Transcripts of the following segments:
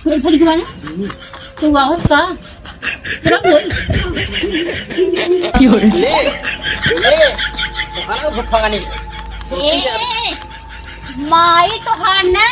फड़ी गया ना तो वाह का चलो बोल ले ले खाना भखानी माई तो हां ना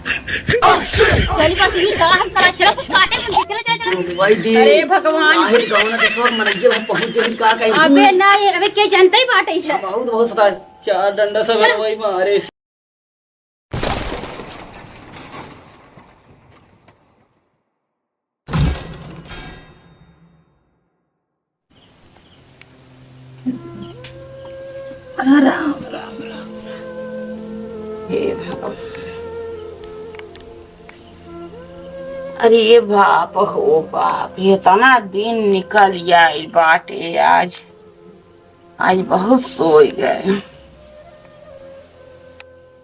चली पास ये साला हम करा चलो कुछ काटे चले चले भाई दी अरे भगवान आहिर गाँव ना सब मनजे हम पहुंचे ही का कहीं अबे ना ये अबे के जनता ही बाटे है बहुत बहुत सता चार डंडा सब वही मारे राम राम राम हे भगवान अरे ये बाप हो बाप इतना दिन निकल जाए बाटे आज आज बहुत सोई गए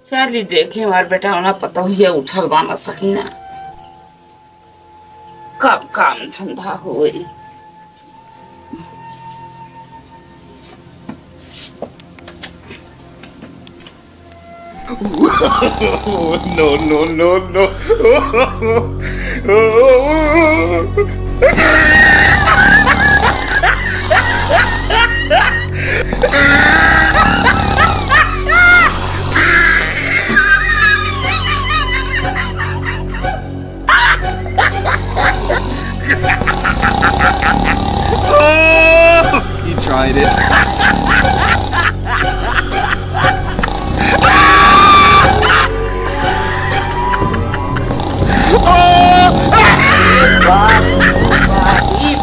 चलिए देखे हमारे बेटा उन्हें पता हुआ उठल बाना सकीना कब काम धंधा होई no, no, no, no. He tried it.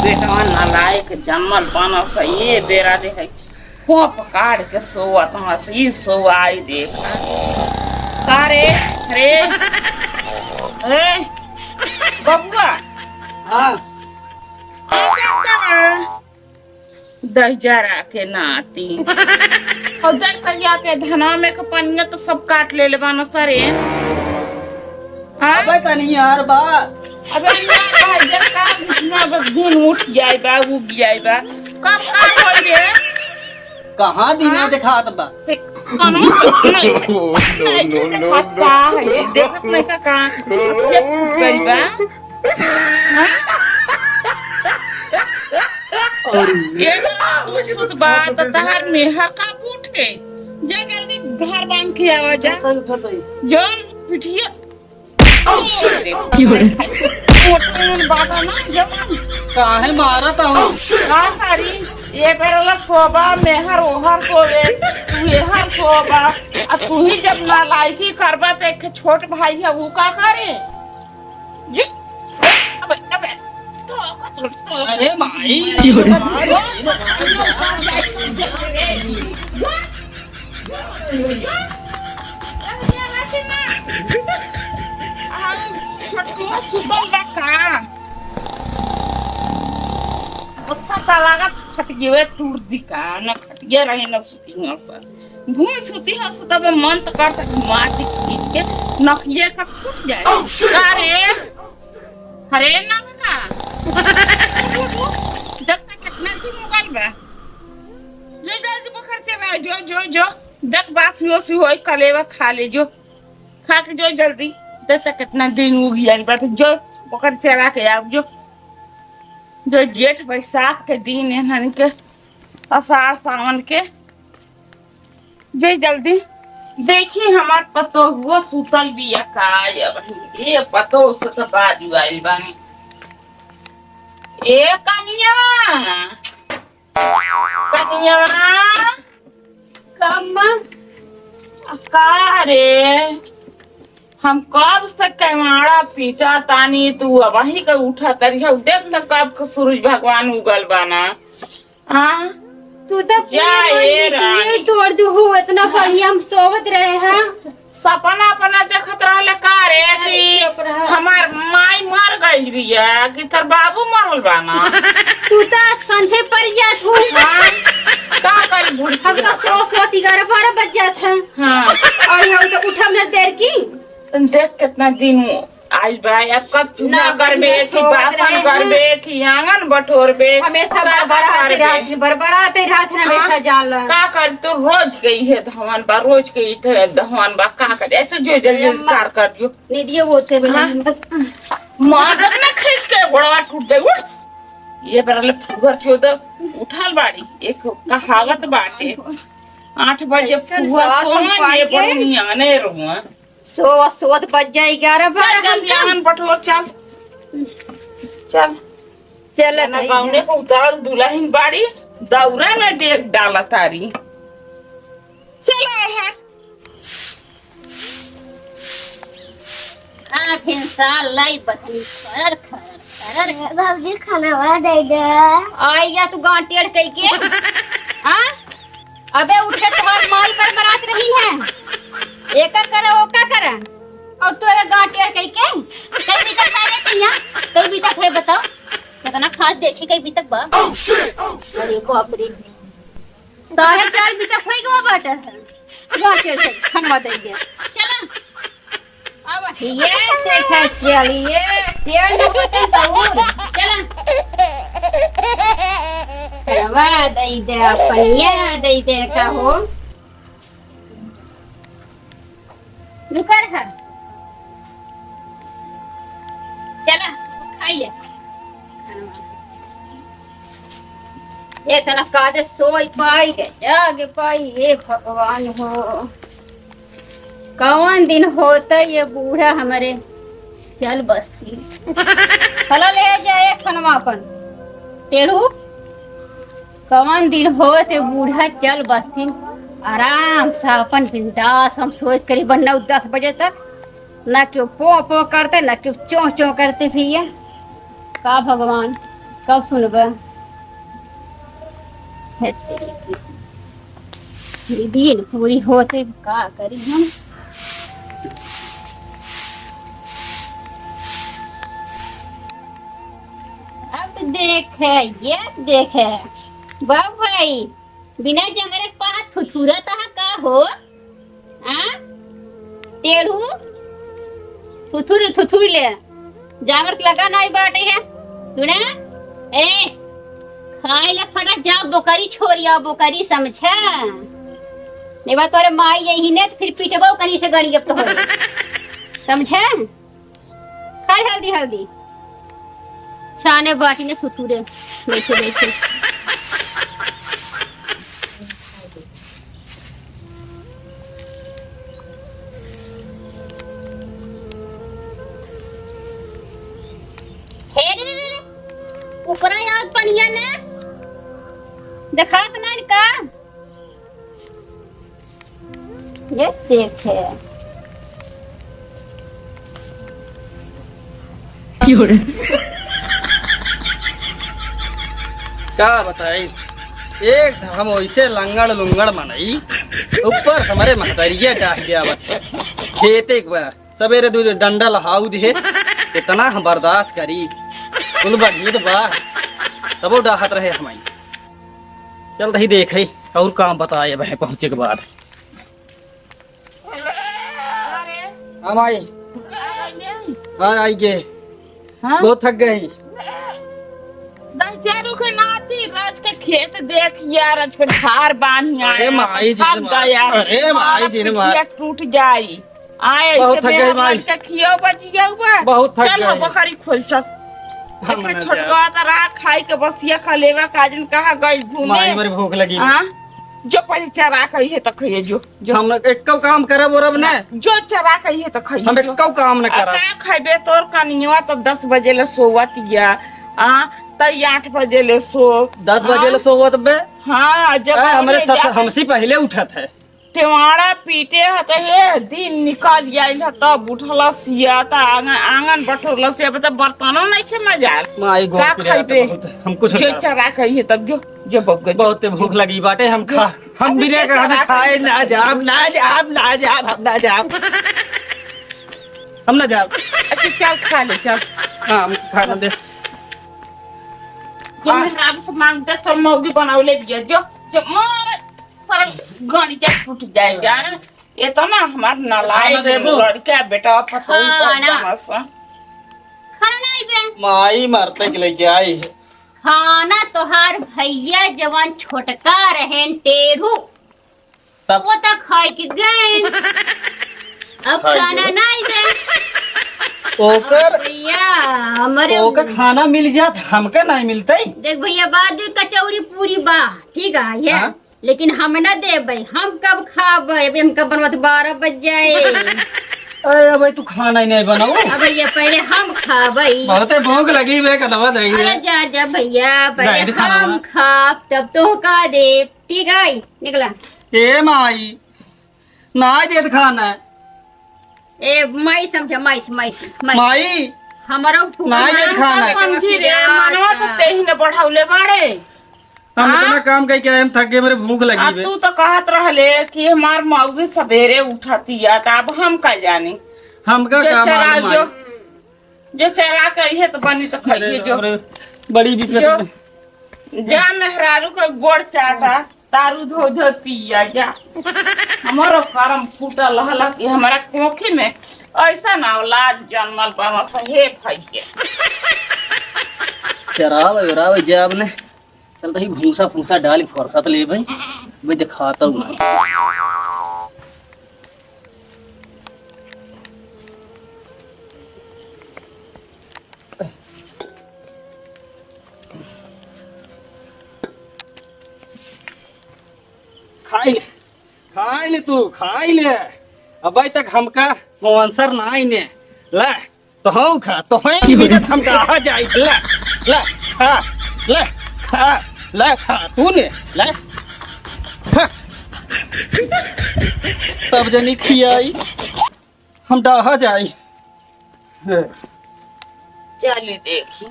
बेटा नालायक जन्मल बना सा ये बेरा देखे खोप काट के सोआ तहाँ से ये सोआ आई देखा कारे रे रे बबुआ हां दहजरा के नाती और देख कर जाके धना में का पन्ने तो सब काट ले बना सरे हाँ अबे तनी यार बा अबे ना दिन उठ जाए बा उग जाए बा कब का होई रे कहां दिना दिखात बा कनो नहीं No, no, no, का no. है देखत नहीं का ये करी बा और ये कुछ बात तहर में हर का उठे जा जल्दी घर बांध के आवा जा जो पिटिया बाबा ना जवान काहे मारत हूं का करी ये बेरला सोबा मेहर ओहर को वे तू एहर सोबा आ तू ही जब ना लायकी करबा त एक छोट भाई है वो का करे जी अबे अरे माई छोटको सुतल बका उसका लागत खटिए टूट दिका न खटिए रहे न सुती न सा भूल सुती ह तब मन तो करता माटी खींच के नखिए का फूट जाए अरे हरे नाम का जब तक कितना दिन मोबाइल बा जो जल्दी बखर चला जो जो जो देख बात सी होई कलेवा खा ले जो खा के जो जल्दी देख तक कितना दिन उग जाए बा जो बखर चला के आओ जो जो जेठ बैसाख के दिन है के आषाढ़ सावन के जे जल्दी देखी हमार पतो वो सुतल भी का ये पतो से तो बाद आइल बानी ए कनिया कम्मा का रे हम कब से कमाड़ा पीटा तानी तू अब वही का उठा तरी है देख न कब का सूरज भगवान उगल बाना हाँ तू तो जाए रानी। तोड़ दू हो इतना बढ़िया हम सोवत रहे हैं सपना अपना देखत रहले का रे चुप कि रह। हमार माई मर गइल बिया कि तर बाबू मरल बाना तू तो संछे पर जात हो हाँ का करी भूल हमका सो 11-12 बज जात है हाँ और हम तो उठब न देर की देख कितना दिन आई भाई अब कब चूना ना, करबे ना, कि सोच रहे बासन हैं। करबे कि आंगन बटोरबे हमेशा का बरबराते रहत है हमेशा जान ला का कर तो रोज गई है धवन बा रोज गई है धवन बा का कर ऐसे जो जल्दी कार कर दियो नीडियो बोलते हाँ? बेला मार ना खींच के गोड़वा टूट जाए उठ ये बरले फुगर चोद उठाल बाड़ी एक कहावत बाटे 8 बजे ऐसन फुआ सास हम सोना पाई ये के। बड़ी आने रुआ सोत बज जाए 11 चल जल्दी आंगन बटोर चल चल चल ना गाउने को उतारल दुल्हन बाड़ी दौरा में डेग डाला तारी चला है हाँ फिर साल लाई बथनी खर खर खर बाबूजी खाना बना दे दे। आई या तू गांठ टेढ़ कई के हां अबे उठ के तुम्हार माई पर बरात रही है एका करे ओका करे और तू अगर गांठ टेढ़ कई के कई भी तक खाए कहीं कई भी तक है बताओ कितना खास देखी कई भी तक बा अरे बाप रे 4:30 भी तक होई गवा बाटा गांठ टेढ़ कई खनवा दे दे चला अब ये देखा चलिए टेढ़ न होते तो चला करवा दई दे अपनिया दई दे का हो रुकर है चला खाइए ये तना काजे सोई पाई के जागे पाई हे भगवान हो कौन दिन होता ये बूढ़ा हमारे चल बस्ती चलो ले जाए खनवा अपन टेढ़ू कौन दिन होते बूढ़ा चल बस्ती आराम से अपन बिंदास हम सोच करीबन 9-10 बजे तक ना क्यों पो करते ना क्यों चों करते भैया का भगवान कब सुनबा दिन पूरी होते का करी हम अब देखे ये देखे बाबू भाई बिना जंगरे पाहा थुथुरा तहा का हो आ टेढ़ू थुथुर ले जांगर लगा नहीं बाटे है सुना ए खाए ला फटा जा बोकरी छोरिया बोकरी समझा नहीं बात तोरे माई यही ने फिर पीटबो करी से गड़ी अब तो हो समझा खाए हल्दी हल्दी छाने बाटी ने थुथुरे बैठे बैठे ऊपर याद पनिया ने देखा ना का ये देखे क्या बताई एक हम वैसे लंगड़ लुंगड़ मनई ऊपर हमारे महतरिया डाह गया खेते एक बार सवेरे दूध डंडा लहाऊ दिहे इतना हम बर्दाश्त करी कुल बढ़िया तो बा तबो डाहत रहे हमारी चल रही देख और काम बताए वह पहुंचे के बाद हम आई हाँ आई गे हाँ? बहुत थक गई चारों के नाती रात के खेत देख यार ठार बांध अरे माई जी ने मार- अरे माई जी ने मार- टूट जाई आए बहुत थक गई माई। खियो बचिया हुआ बहुत थक चलो गई। बकरी खोल चल हम एक न छोटका तरा खाई के बसिया खलेवा काजन कहा गई घूमे माई मेरी भूख लगी हाँ जो पहले चरा कही है तो खाइए जो हम एक काम करब और अब ने जो चरा कही है तो खाइए हम एक काम न करब का खाइबे तोर कनिया तो 10 बजे ले सोवत गया तई 8 बजे ले सो 10 बजे ले सोवत बे हाँ जब हमारे साथ हमसे पहले उठत है टेवाड़ा पीटे हत हे दिन निकल आइल ह तब उठल सिया त आंगन बटोरल सिया त बर्तनो नहीं खे मजाल माई गो का खाइबे हम कुछ जो चरा कही तब जो बग बहुत भूख लगी बाटे हम बिना कहने खाए ना जाब हम ना जाब हम ना जाब अच्छा चल खा ले चल हाँ हम खाना दे जो हम से मांगते तो मौगी बनावले बिया जो मार सारा गाड़ी जा टूट जाएगा ये तो ना हमार खाना नालायक देबो? लड़का बेटा पतोई हाँ, पर ना। बनस खाना नहीं बे माई मरते के लेके आई है। खाना तोहार भैया जवान छोटका रहेन टेढ़ू तब वो तो खाए के गए अब खाए खाना गए। नहीं बे ओकर भैया हमारे ओकर खाना मिल जात हमका नहीं मिलते। देख भैया बाद में कचौड़ी पूरी बा ठीक है ये हाँ? लेकिन हम ना देबे हम कब खाबे अभी हम कब बनवत 12 बज जाए अरे भाई तू खाना ही नहीं बनाओ। अब भैया पहले हम खाबे बहुते भूख लगी वे कलवा दे अरे जा जा भैया पहले नहीं, खाना हम बना। खाब तब तो का दे ठीक है निकला ए माई ना दे खाना है। ए माई समझा माई माई हमारा नहीं ये खाना है। समझी रे मनवा तो ते ही न बढ़ावले बाड़े। हम हाँ? इतना काम करके आए हम थक गए मेरे भूख लगी अब वे। तू तो कहत रहले कि हमार मौगी सवेरे उठती है तो अब हम का जानी हमका जो काम चरा मालूम जो है। जो चरा कही है तो बनी तो खाइए जो अरे, बड़ी जो विपत जा मेहरारू का गोड़ चाटा तारू धो धो पिया जा हमारो करम फूटल हला कि हमारा कोखी में ऐसा ना औलाद जन्मल बा सहे खाइए चरावे जब ने चल तो ही भूसा फूसा डाल फरसा तो ले भाई मैं दिखाता हूँ। खाई ले तू खाई ले अब तक हमका आंसर ना आई ने ले तो हो खा तो है की बिदत हमका आ जाई ले ले खा ले खा ले खा तू ने ले खा। सब जनी खियाई हम डाहा जाई। चली देखी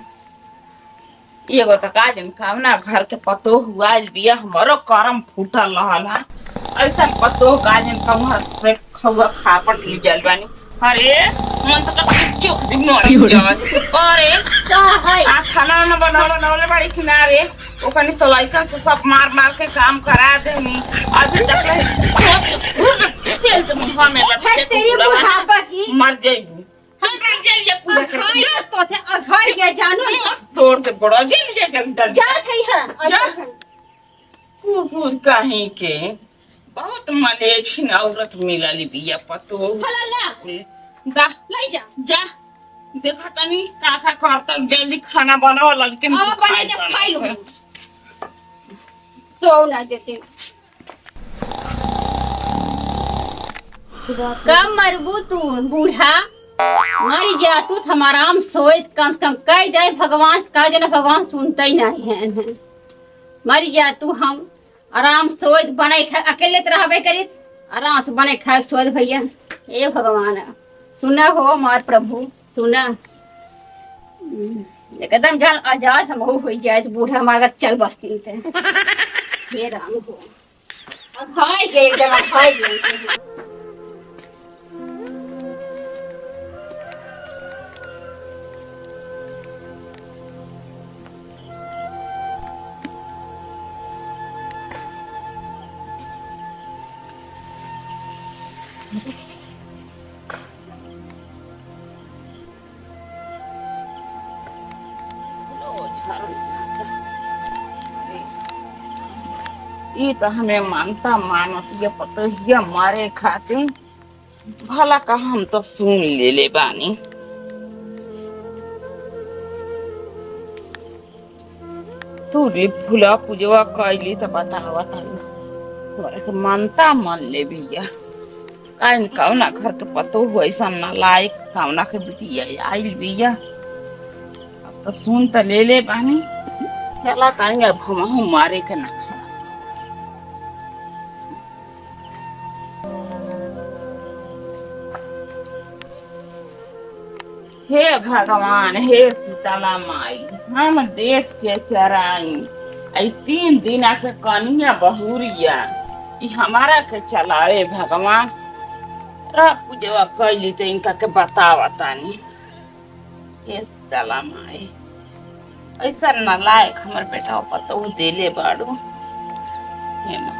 एगो तो काजन कामना घर के पतो हुआ बिया हमारो करम फूटल रहला ऐसा पतो काजन कमहा से खवा खापट ली जल बानी अरे मन तो चुप दिन नोरी जावा अरे का है आ खाना न बनावले बड़ी किनारे ओकनी तो लइका से सब मार मार के काम करा देनी अभी तक तेल तो मुंह में लटके तेरी बुढ़ापा की मर जाएगी हम मर जाइए पूरा खाई तो से अघाई गया जानू तोड़ से बड़ा जल जाएगा जा थई है जा। कुकुर कहीं के बहुत मलेच्छिन औरत मिलली बिया पतो फला ला दा ले जा जा देखा तनी काका करता जल्दी खाना बनाओ लड़के अब बने तो खाई लो सो ना देते कम मरबू तू बूढ़ा मर जा तू हमारा आराम सोए कम से कम कह दे भगवान का जना भगवान सुनते ही नहीं है मर जा तू हम आराम सोए बने खा अकेले तो रहबे करी आराम से बने खाए सोए भैया ए भगवान सुना हो हमार प्रभु सुना एकदम जान आजाद हम हो जाए तो बूढ़ा हमारा चल बसती थे हे राम हो खाए गए एकदम खाए गए ये तो हमें मानता मानत ये पतो ये मारे खातिर भला का हम तो सुन ले बानी तू रे फुला पूजवा कैली तो बतावा तोरे के मानता मान ले बिया काइन कौना घर के पतो हो ऐसा ना लायक कौना के बिटिया आइल बिया अब तो सुन तो ले बानी चला काइन अब हम मारे के ना हे भगवान हे सीताला माई हम देश के चराई आई 3 दिन के कनिया बहुरिया ई हमारा के चलावे भगवान पूजवा कैली तो इनका के बतावा तानी हे सीताला माई ऐसा नालायक हमर बेटा पतो देले बाड़ू हे माँ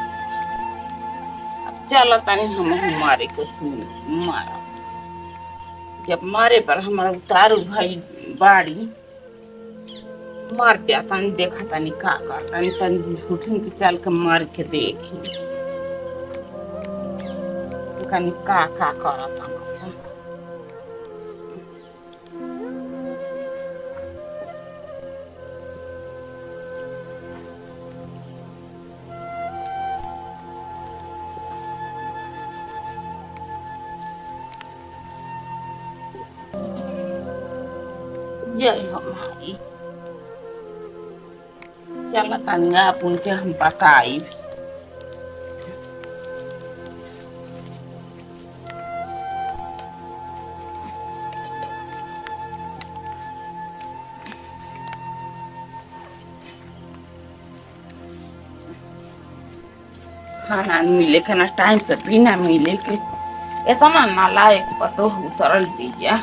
अब चलो तानी हम मारे के सुन मारा जब मारे पर हमारा उतारू भाई बाड़ी मार के तनी देखा तनी का कर तनी तनी झूठन के चल के मार के देखी कनी का करत हमसे जय हो माई चल कन्या अपन के हम बताई खाना मिले के ना टाइम से भी ना मिले के इतना नालायक पतो उतरल दीजिए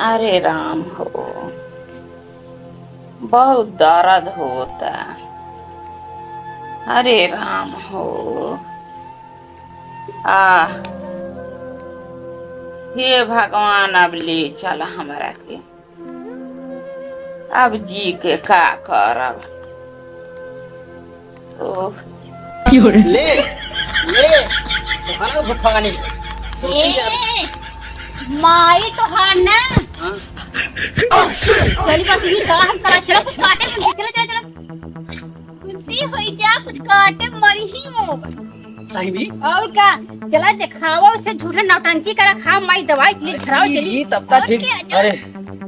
अरे राम हो बहुत दर्द होता अरे राम हो हे भगवान अब ले चल हमरा के अब जी के का करब ओह ले ले तो खाना भूखा नहीं माई तो हार ना हाँ? चली बस ये साला हम करा चला कुछ काटे चला चला चला कुछ होई जा कुछ काटे मरी ही वो सही भी और का चला दिखावा उसे झूठा नौटंकी करा खा माई दवाई चली झराओ चली जी तब तक ठीक अरे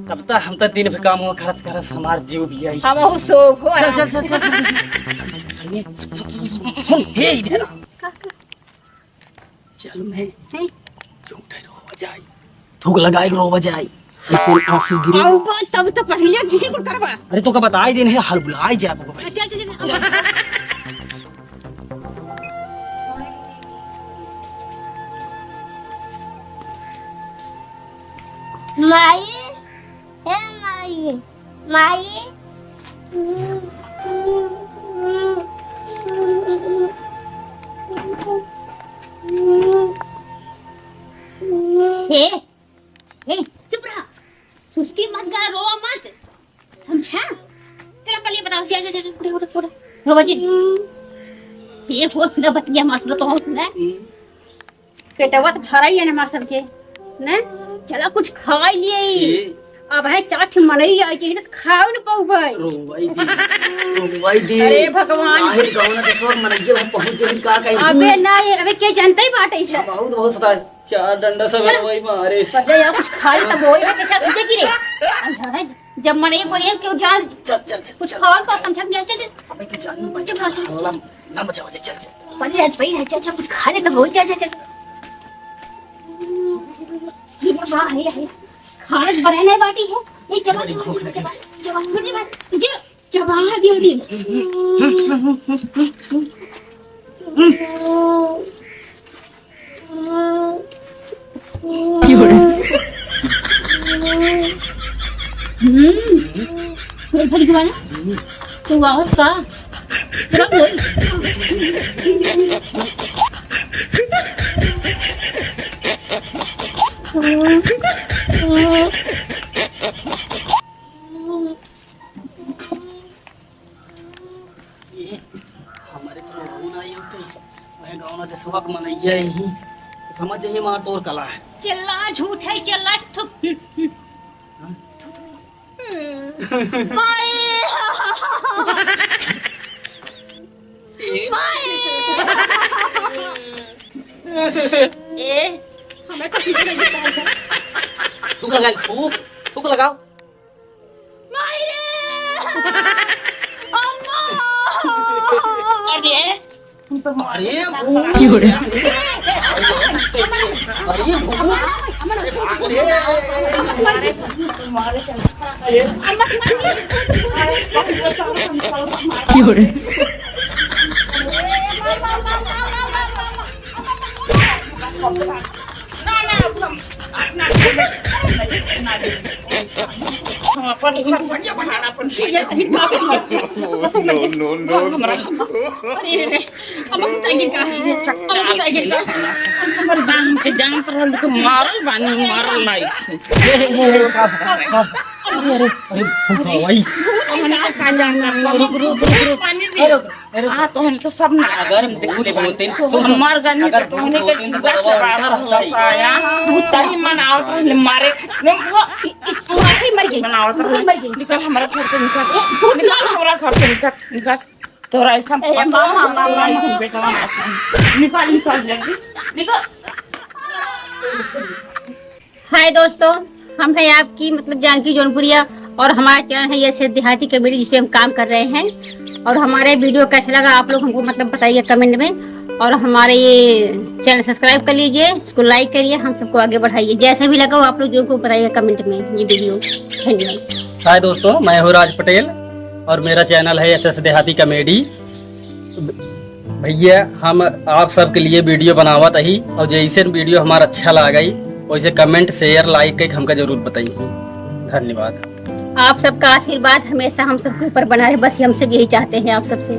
तब तक हम तो दिन भर काम करत करत हमार जीव भी आई हम हो सो हो चल चल चल चल सुन हे इधर चल मैं झूठे रो बजाई थूक लगाई रो बजाई ऐसे आंसू गिरे आऊ बात तब तो पहले किसी को करवा अरे तो का बताई देन है हल बुलाई जा को भाई चल चल चल माई हे माई माई हे हे चुप रहा सुस्ती मत गा रोवा मत समझा चलो पहले बताओ चल चल चल उठ उठ रोवा जी ये वो सुना बतिया मार तो हो सुना पेटवा तो भरा ही है ना मार सबके ना चला कुछ खा लिए अब है चाट मनई आई के खाओ न पाऊ भाई रोवाई दी अरे भगवान आहिर गावना के सब मनजे हम पहुंच जाई का कहीं अबे ना ये अबे के जानते ही बाटे है बहुत बहुत सता चार डंडा सब रोवाई मारे पर यार कुछ खाई तब रोए में कैसे सोचे की रे जब मनई बोलिए क्यों जान चल चल चल कुछ खाओ का समझ गया चल चल अबे के जान बच्चे खा चल ना बचाओ चल चल पहले आज भाई चल चल कुछ खा ले तब हो चल चल चल ये वाह है खाना बनाने बाटी है ये चबा चबा चबा चबा तुझे चबा दियो दिन मेरे भाई के बारे तू आओ का चला बोल हमारे तो रोना ही होता है मैं गाँव में सबक मनैया ही समझ जाइए मार तोर कला है चिल्ला झूठ है चिल्ला थुप माए ए हमें तो सीधे नहीं पता है थूक लगा थूक थूक लगाओ अरे अरे भूत अरे भूत अपन घर पर जब भाड़ा पर चले तनी का No, no, no, हमरा no. अरे रे हम बताएंगे का है ये चक्कर बताएंगे हमर गांव के जानत रहल तो मारल बानी मारल नहीं वही हमने का जानना रुक पानी दे हां तो हम तो सब ना अगर भूत होते हम मर गए तो हमने के चूड़ा चबा साया भूताही मनावत रहले मारे तुम्हारी मर गई मनावत रहले निकल हमारा घर से निकल हमारा घर से निकल तोरा इथम मामा बेटा निकल जल्दी निकल। हाय दोस्तों, हम हैं आपकी मतलब जानकी जौनपुरिया और हमारा चैनल है ये देहाती कॉमेडी जिस पे हम काम कर रहे हैं। और हमारे वीडियो कैसा लगा आप लोग हमको मतलब बताइए कमेंट में। और हमारे ये चैनल सब्सक्राइब कर लीजिए, इसको लाइक करिए, हम सबको आगे बढ़ाइए। जैसा भी लगा हो आप लोग जरूर को बताइए कमेंट में ये वीडियो। धन्यवाद। हाय दोस्तों, मैं हूँ राज पटेल और मेरा चैनल है एसएस देहाती कॉमेडी। भैया हम आप सबके लिए वीडियो बनावत ही और जैसे वीडियो हमारा अच्छा लागई वैसे कमेंट शेयर लाइक करके हमका जरूर बताइए। धन्यवाद। आप सबका आशीर्वाद हमेशा हम सबके ऊपर बना रहे, बस हम सब यही चाहते हैं आप सबसे।